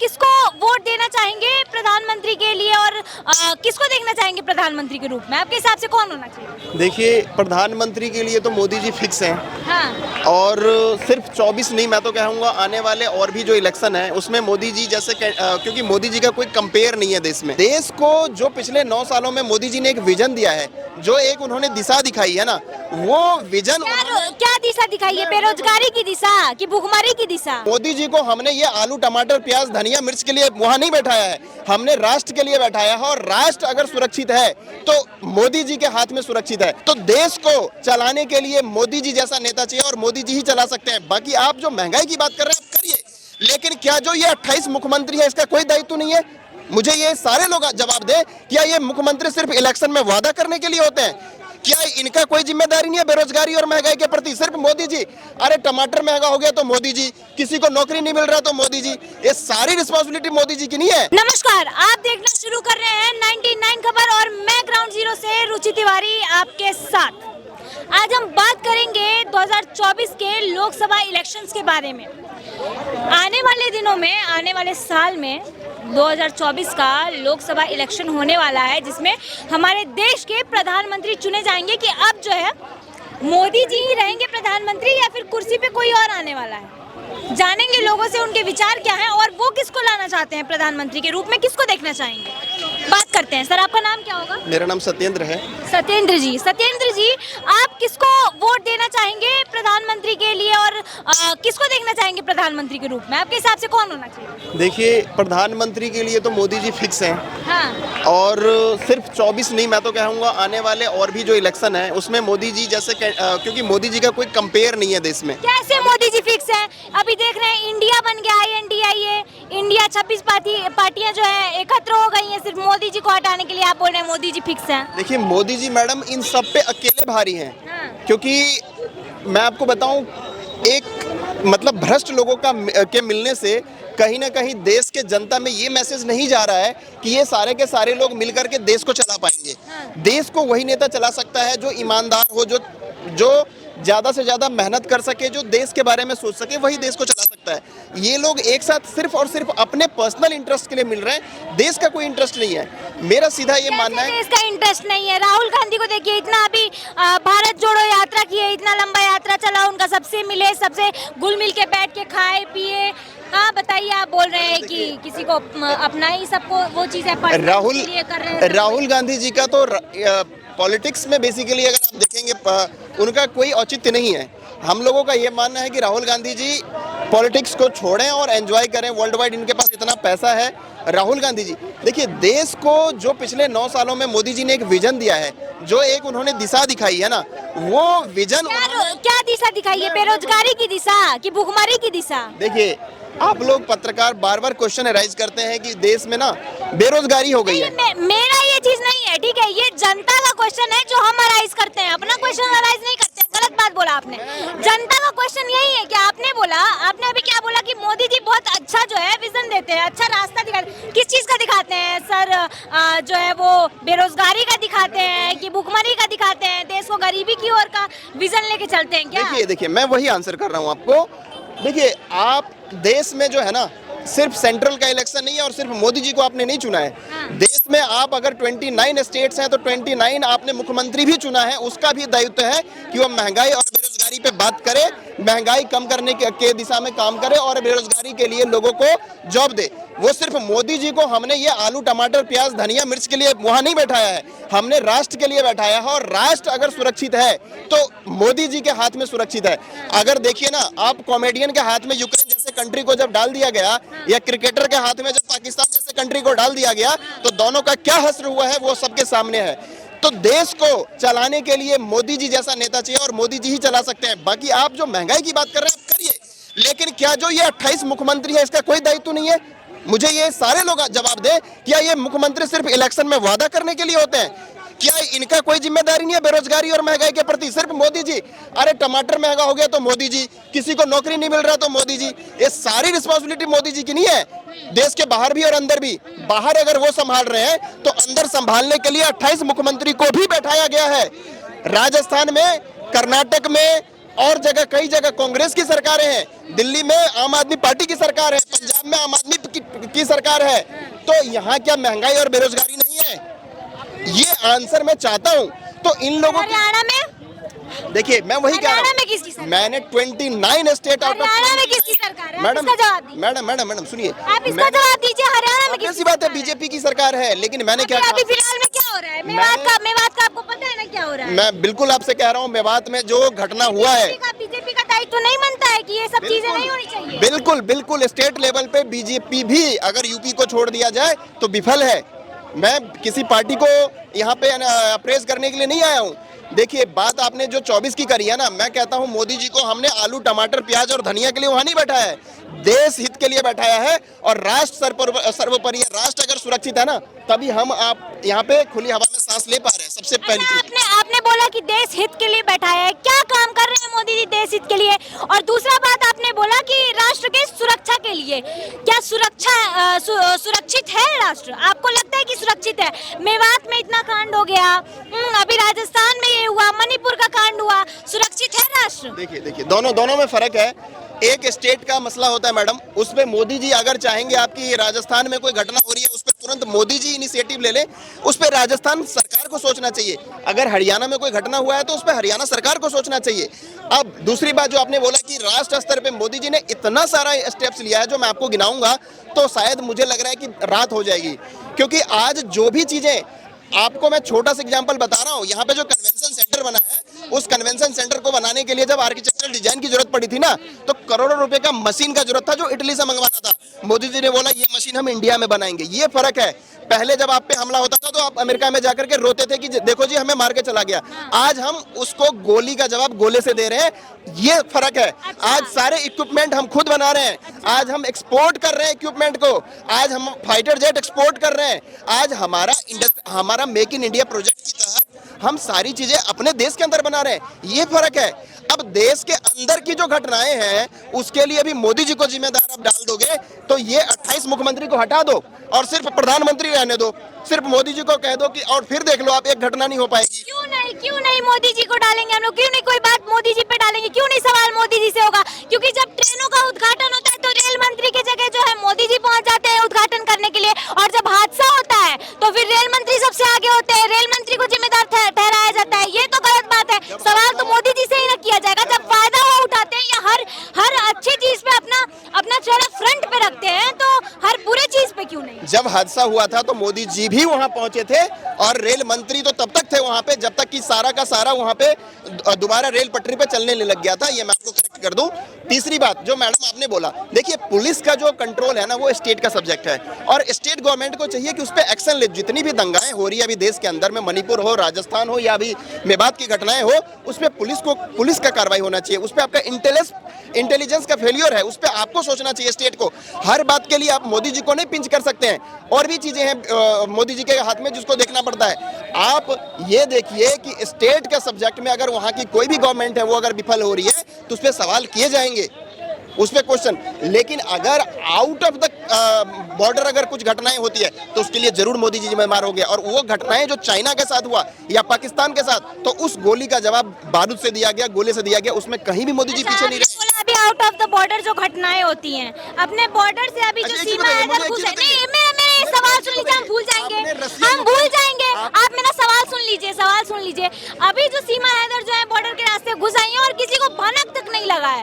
किसको वोट देना चाहेंगे प्रधानमंत्री के लिए और किसको देखना चाहेंगे प्रधानमंत्री के रूप में? आपके हिसाब से कौन होना चाहिए? देखिए, प्रधानमंत्री के लिए तो मोदी जी फिक्स हैं। हाँ। और सिर्फ 24 नहीं, मैं तो कहूँगा आने वाले और भी जो इलेक्शन है उसमें मोदी जी जैसे क्योंकि मोदी जी का कोई कंपेयर नहीं है देश में। देश को जो पिछले 9 सालों में मोदी जी ने एक विजन दिया है, जो एक उन्होंने दिशा दिखाई है ना, वो विजन क्या दिशा दिखाई है? बेरोजगारी की दिशा कि भुखमरी की दिशा? मोदी जी को हमने ये आलू टमाटर प्याज धनिया मिर्च के लिए वहाँ नहीं बैठाया है, हमने राष्ट्र के लिए बैठाया है। और राष्ट्र अगर सुरक्षित है तो मोदी जी के हाथ में सुरक्षित है। तो देश को चलाने के लिए मोदी जी जैसा नेता चाहिए और मोदी जी ही चला सकते हैं। बाकी आप जो महंगाई की बात कर रहे हैं आप करिए, लेकिन क्या जो ये 28 मुख्यमंत्री है इसका कोई दायित्व नहीं है? मुझे ये सारे लोग जवाब दें, क्या ये मुख्यमंत्री सिर्फ इलेक्शन में वादा करने के लिए होते हैं? क्या इनका कोई जिम्मेदारी नहीं है बेरोजगारी और महंगाई के प्रति? सिर्फ मोदी जी, अरे टमाटर महंगा हो गया तो मोदी जी, किसी को नौकरी नहीं मिल रहा तो मोदी जी, ये सारी रिस्पांसिबिलिटी मोदी जी की नहीं है? नमस्कार, आप देखना शुरू कर रहे हैं 99 खबर और मैं ग्राउंड जीरो से रुचि तिवारी आपके साथ। आज हम बात करेंगे 2024 के लोकसभा इलेक्शंस के बारे में। आने वाले दिनों में, आने वाले साल में 2024 का लोकसभा इलेक्शन होने वाला है, जिसमें हमारे देश के प्रधानमंत्री चुने जाएंगे कि अब जो है मोदी जी ही रहेंगे प्रधानमंत्री या फिर कुर्सी पे कोई और आने वाला है। जानेंगे लोगों से उनके विचार क्या हैं और वो किसको लाना चाहते हैं प्रधानमंत्री के रूप में, किसको देखना चाहेंगे। बात करते हैं। सर, आपका नाम क्या होगा? मेरा नाम सत्येंद्र है। सत्येंद्र जी, आप किसको वोट देना चाहेंगे प्रधानमंत्री के लिए और किसको देखना चाहेंगे प्रधानमंत्री के रूप में? आपके हिसाब से कौन होना चाहिए? देखिए, प्रधानमंत्री के लिए तो मोदी जी फिक्स हैं। हाँ। और सिर्फ 24 नहीं, मैं तो कहूँगा आने वाले और भी जो इलेक्शन है उसमें मोदी जी जैसे क्योंकि मोदी जी का कोई कंपेयर नहीं है देश में। कैसे मोदी जी फिक्स है? अभी देख रहे हैं इंडिया बन गया, INDIA, इंडिया 26 पार्टियां जो है एकत्र हो गई हैं सिर्फ मोदी जी को हटाने के लिए। आप बोल रहे हैं मोदी जी फिक्स हैं? देखिए, मोदी जी मैडम इन सब पे अकेले भारी हैं। हाँ। क्योंकि मैं आपको बताऊं, एक मतलब भ्रष्ट लोगों के मिलने से कहीं ना कहीं देश के जनता में ये मैसेज नहीं जा रहा है कि ये सारे के सारे लोग मिलकर के देश को चला पाएंगे। हाँ। देश को वही नेता चला सकता है जो ईमानदार हो, जो ज़्यादा से ज़्यादा मेहनत कर सके, जो देश के बारे में सोच सके, वही देश को चला सकता है। ये लोग एक साथ सिर्फ और सिर्फ अपने पर्सनल इंटरेस्ट के लिए मिल रहे हैं, देश का कोई इंटरेस्ट नहीं है। मेरा सीधा ये मानना है देश का इंटरेस्ट नहीं है। राहुल गांधी को देखिए, इतना अभी भारत जोड़ो यात्रा की है, इतना लंबा यात्रा चला उनका, सबसे मिले, सबसे घुल मिल के बैठ के खाए पिए। हाँ बताइए, आप बोल रहे हैं कि किसी को अपना ही सबको वो चीज़ें राहुल गांधी जी का तो पॉलिटिक्स में बेसिकली अगर आप देखेंगे उनका कोई औचित्य नहीं है। हम लोगों का ये मानना है कि राहुल गांधी जी पॉलिटिक्स को छोड़ें और एंजॉय करें। वर्ल्ड वाइड इनके पास इतना पैसा है। राहुल गांधी जी, देखिए, देश को जो पिछले 9 सालों में मोदी जी ने एक विजन दिया है, जो एक उन्होंने दिशा दिखाई है ना, वो विजन क्या दिशा दिखाई है? बेरोजगारी की दिशा कि भुखमरी की दिशा? देखिए, आप लोग पत्रकार बार बार क्वेश्चन राइज करते हैं कि देश में ना बेरोजगारी हो गई है। मेरा ये चीज नहीं है, ठीक है, ये जनता का क्वेश्चन है जो हम राइज करते हैं, अपना क्वेश्चन राइज नहीं करते हैं। गलत बात बोला आपने। जनता का क्वेश्चन यही है कि आपने अभी क्या बोला कि मोदी जी बहुत अच्छा जो है विजन देते हैं, अच्छा रास्ता दिखाते हैं। किस चीज का दिखाते हैं सर? जो है वो बेरोजगारी का दिखाते हैं कि भुखमरी का दिखाते हैं, देश को गरीबी की ओर का विजन लेके चलते हैं क्या? देखिए, मैं वही आंसर कर रहा हूँ आपको। देखिए, आप देश में जो है ना, सिर्फ सेंट्रल का इलेक्शन नहीं है और सिर्फ मोदी जी को आपने नहीं चुना है। हाँ। देश में आप अगर 29 स्टेट्स हैं तो 29 आपने मुख्यमंत्री भी चुना है। उसका भी दायित्व है कि वो महंगाई और बेरोजगारी पे बात करे, महंगाई कम करने के दिशा में काम करे और बेरोजगारी के लिए लोगों को जॉब दे। वो सिर्फ मोदी जी को हमने ये आलू टमाटर प्याज धनिया मिर्च के लिए वहाँ नहीं बैठाया है, हमने राष्ट्र के लिए बैठाया है। और राष्ट्र अगर सुरक्षित है तो मोदी जी के हाथ में सुरक्षित है। अगर देखिए ना, आप कॉमेडियन के हाथ में यूक्रेन जैसे कंट्री को जब डाल दिया गया, या क्रिकेटर के हाथ में जब पाकिस्तान जैसे कंट्री को डाल दिया गया, तो दोनों का क्या हश्र हुआ है वो सबके सामने है। तो देश को चलाने के लिए मोदी जी जैसा नेता चाहिए और मोदी जी ही चला सकते हैं। बाकी आप जो महंगाई की बात कर रहे हैं आप करिए, लेकिन क्या जो ये 28 मुख्यमंत्री है इसका कोई दायित्व नहीं है? मुझे ये सारे लोग जवाब दें, क्या ये मुख्यमंत्री सिर्फ इलेक्शन में वादा करने के लिए होते हैं? क्या इनका कोई जिम्मेदारी नहीं है बेरोजगारी और महंगाई के प्रति? सिर्फ मोदी जी, अरे टमाटर महंगा हो गया तो मोदी जी, किसी को नौकरी नहीं मिल रहा तो मोदी जी, ये सारी रिस्पांसिबिलिटी मोदी जी की नहीं है? देश के बाहर भी और अंदर भी। बाहर अगर वो संभाल रहे हैं तो अंदर संभालने के लिए 28 मुख्यमंत्री को भी बैठाया गया है। राजस्थान में, कर्नाटक में, और जगह कई जगह कांग्रेस की सरकारें हैं, दिल्ली में आम आदमी पार्टी की सरकार है, पंजाब में आम आदमी की सरकार है, तो यहाँ क्या महंगाई और बेरोजगारी नहीं है? ये आंसर मैं चाहता हूँ। तो इन लोगों की हरियाणा में देखिए, मैं वही कह रहा हरियाणा में हूँ, किसकी सरकार? मैंने 29 स्टेट आउट ऑफ हरियाणा में किसकी सरकार है? आप मैडम इसका जवाब दीजिए। मैडम सुनिए, आप इसका जवाब दीजिए, हरियाणा में ऐसी बात है, बीजेपी की सरकार है, लेकिन मैंने क्या अभी कहा, फिलहाल में क्या हो रहा है? मेवात का आपको पता है ना क्या हो रहा है? मैं बिल्कुल आपसे कह रहा हूँ, मेवात में जो घटना हुआ है, बीजेपी का दायित्व नहीं बनता है कि ये सब चीजें नहीं होनी चाहिए? बिल्कुल बिल्कुल स्टेट लेवल पे बीजेपी भी अगर यूपी को छोड़ दिया जाए तो विफल है। मैं किसी पार्टी को यहाँ पे अप्रेज करने के लिए नहीं आया हूँ। देखिए, बात आपने जो 24 की करी है ना, मैं कहता हूँ मोदी जी को हमने आलू टमाटर प्याज और धनिया के लिए वहां नहीं बैठाया है, देश हित के लिए बैठाया है, और राष्ट्र सर्वोपरि है। राष्ट्र अगर सुरक्षित है ना, तभी हम आप यहाँ पे खुली हवा में सांस ले पा रहे हैं। सबसे पहली चीज आपने बोला कि देश हित के लिए बैठाया है, क्या काम कर रहे हैं मोदी जी देश हित के लिए? और दूसरा बात आपने बोला कि राष्ट्र के सुरक्षा के लिए, क्या सुरक्षित है राष्ट्र? आपको लगता है कि सुरक्षित है? मेवात में इतना कांड हो गया, अभी राजस्थान में ये हुआ, मणिपुर का कांड हुआ, सुरक्षित है राष्ट्र? देखिए दोनों में फर्क है। एक स्टेट का मसला होता है मैडम, उसपे मोदी जी अगर चाहेंगे, आपकी राजस्थान में कोई घटना हो रही है, उस पर तुरंत मोदी जी इनिशिएटिव ले लें, उस पर राजस्थान सरकार को सोचना चाहिए। अगर हरियाणा में कोई घटना हुआ है तो उस पर हरियाणा सरकार को सोचना चाहिए। अब दूसरी बात जो आपने बोला कि राष्ट्र स्तर पे मोदी जी ने इतना सारा स्टेप्स लिया है, जो मैं आपको गिनाऊंगा तो शायद मुझे लग रहा है कि रात हो जाएगी, क्योंकि आज जो भी चीजें, आपको मैं छोटा सा एग्जांपल बता रहा हूँ, यहाँ पे जो कन्वेंशन सेंटर बना है, उस कन्वेंशन सेंटर को बनाने के लिए जब आर्किटेक्चरल डिजाइन की जरूरत पड़ी थी ना, तो करोड़ों रुपए का मशीन का जरूरत था, जो इटली से मंगवाना था। मोदी जी ने बोला ये मशीन हम इंडिया में बनाएंगे। ये फर्क है। पहले जब आप पे हमला होता था तो आप अमेरिका में जाकर के रोते थे कि देखो जी हमें मार के चला गया। आज हम उसको गोली का जवाब गोले से दे रहे हैं। ये फर्क है। आज सारे इक्विपमेंट हम खुद बना रहे हैं। आज हम एक्सपोर्ट कर रहे हैं इक्विपमेंट को। आज हम फाइटर जेट एक्सपोर्ट कर रहे हैं। आज हमारा मेक इन इंडिया प्रोजेक्ट की तहत हम सारी चीजें अपने देश के अंदर बना रहे हैं। ये फर्क है। अब देश के अंदर की जो घटनाएं हैं उसके लिए भी मोदी जी को जिम्मेदार आप डाल दोगे तो ये 28 मुख्यमंत्री को हटा दो और सिर्फ प्रधानमंत्री रहने दो। सिर्फ मोदी जी को कह दो कि और फिर देख लो आप, एक घटना नहीं हो पाएगी। क्यों नहीं मोदी जी को डालेंगे हम लोग? क्यों नहीं कोई बात मोदी जी पे डालेंगे? क्यों नहीं सवाल मोदी जी से होगा? क्योंकि जब ट्रेनों का उद्घाटन होता है तो रेल मंत्री की जगह जो है मोदी जी पहुंच जाते हैं उद्घाटन करने के लिए, और जब हादसा होता है तो फिर रेल मंत्री सबसे आगे होते हैं, रेल मंत्री को जिम्मेदार ठहराया जाता है। ये तो गलत बात है। सवाल तो मोदी जी से ही न किया जाएगा। जब फायदा वो उठाते हैं या हर अच्छी चीज पे अपना चेहरा फ्रंट पे रखते हैं, तो हर बुरे चीज पे क्यों नहीं? जब हादसा हुआ था तो मोदी जी भी वहां पहुंचे थे और रेल मंत्री तो तब तक थे वहां पे जब तक कि सारा का सारा वहां पे दोबारा रेल पटरी पे चलने लग गया था। ये मैं आपको करेक्ट कर दूं। तीसरी बात जो मैडम आपने बोला, देखिए पुलिस का जो कंट्रोल है ना वो स्टेट का सब्जेक्ट है और स्टेट गवर्नमेंट को चाहिए कि उस पर एक्शन ले। जितनी भी दंगाएं हो रही है अभी देश के अंदर में, मणिपुर हो, राजस्थान हो या अभी मेवात की घटनाएं हो, उस पर पुलिस का कार्रवाई होना चाहिए। उस पर आपका इंटेलिजेंस का फेलियर है, उस पर आपको सोचना चाहिए स्टेट को। हर बात के लिए आप मोदी जी को नहीं पिंच कर सकते हैं। और भी चीजें हैं मोदी जी के हाथ में जिसको देखना पड़ता है। आप ये देखिए कि स्टेट के सब्जेक्ट में अगर वहां की कोई भी गवर्नमेंट है वो अगर विफल हो रही है तो उस पर सवाल किए जाएंगे, उस पर क्वेश्चन। लेकिन अगर आउट ऑफ द बॉर्डर अगर कुछ घटनाएं होती है तो उसके लिए जरूर मोदी जी जिम्मेदार हो गया। और वो घटनाएं जो चाइना के साथ हुआ या पाकिस्तान के साथ, तो उस गोली का जवाब बारूद से दिया गया, गोले से दिया गया, उसमें कहीं भी मोदी जी पीछे नहीं रहे। अभी आउट ऑफ द बॉर्डर जो घटनाएं होती हैं, अपने बॉर्डर से अभी जो सीमा है अगर घुसे, नहीं मेरे सवाल सुन लीजिए, हम भूल जाएंगे। आप मेरा सवाल सुन लीजिए। अभी जो सीमा हैदर जो है बॉर्डर के रास्ते घुस आई है और किसी को भनक तक नहीं लगा है,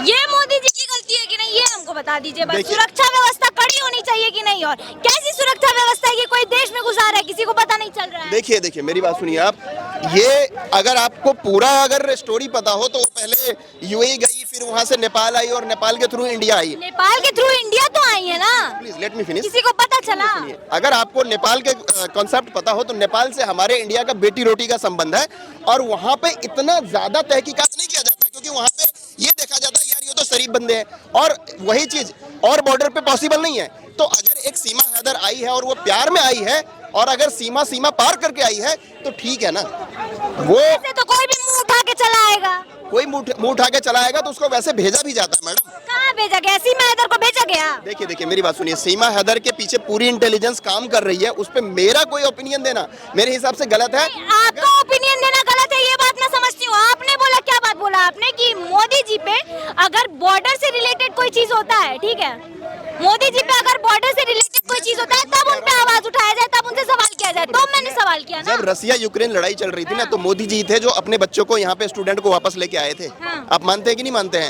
ये मोदी जी की गलती है कि नहीं, ये हमको बता दीजिए बस। सुरक्षा व्यवस्था कड़ी होनी चाहिए कि नहीं? और कैसी सुरक्षा व्यवस्था है कि कोई देश में घुसा रहा है, किसी को पता नहीं चल रहा है? देखिए मेरी बात सुनिए आप। ये अगर आपको पूरा अगर स्टोरी पता हो तो वो पहले यूएई गई, फिर वहां से नेपाल आई और नेपाल के थ्रू इंडिया आई। नेपाल के थ्रू इंडिया तो आई है ना? Please let me finish. किसी को पता चला? अगर आपको नेपाल के कॉन्सेप्ट पता हो तो नेपाल से हमारे इंडिया का बेटी रोटी का संबंध है और वहां पे इतना ज्यादा तहकीकात नहीं किया जाता क्योंकि वहां पे ये देखा जाता है यार ये तो शरीफ बंदे हैं, और वही चीज और बॉर्डर पे पॉसिबल नहीं है। तो अगर एक सीमा हैदर आई है और वो प्यार में आई है और अगर सीमा पार करके आई है तो ठीक है ना। वो तो कोई भी मुंह उठा के चला आएगा, कोई मुंह उठा के चला आएगा तो उसको वैसे भेजा भी जाता है मैडम। कहाँ भेजा गया? सीमा हैदर को भेजा गया? देखिए मेरी बात सुनिए। सीमा हैदर के पीछे पूरी इंटेलिजेंस काम कर रही है, उस पे मेरा कोई ओपिनियन देना मेरे हिसाब से गलत है। आपका ओपिनियन देना गलत है ये बात मैं समझती हूँ। आपने बोला, क्या बात बोला आपने कि मोदी जी पे अगर बॉर्डर से रिलेटेड कोई चीज होता है, ठीक है, मोदी जी पे अगर बॉर्डर से रिलेटेड कोई चीज होता है तब उन पे आवाज उठाया जाए, तब उनसे सवाल किया जाए। तो मैंने सवाल किया ना। जब रसिया यूक्रेन लड़ाई चल रही थी ना, तो मोदी जी थे जो अपने बच्चों को यहाँ पे स्टूडेंट को वापस लेके आए थे। हाँ। आप मानते हैं कि नहीं मानते हैं?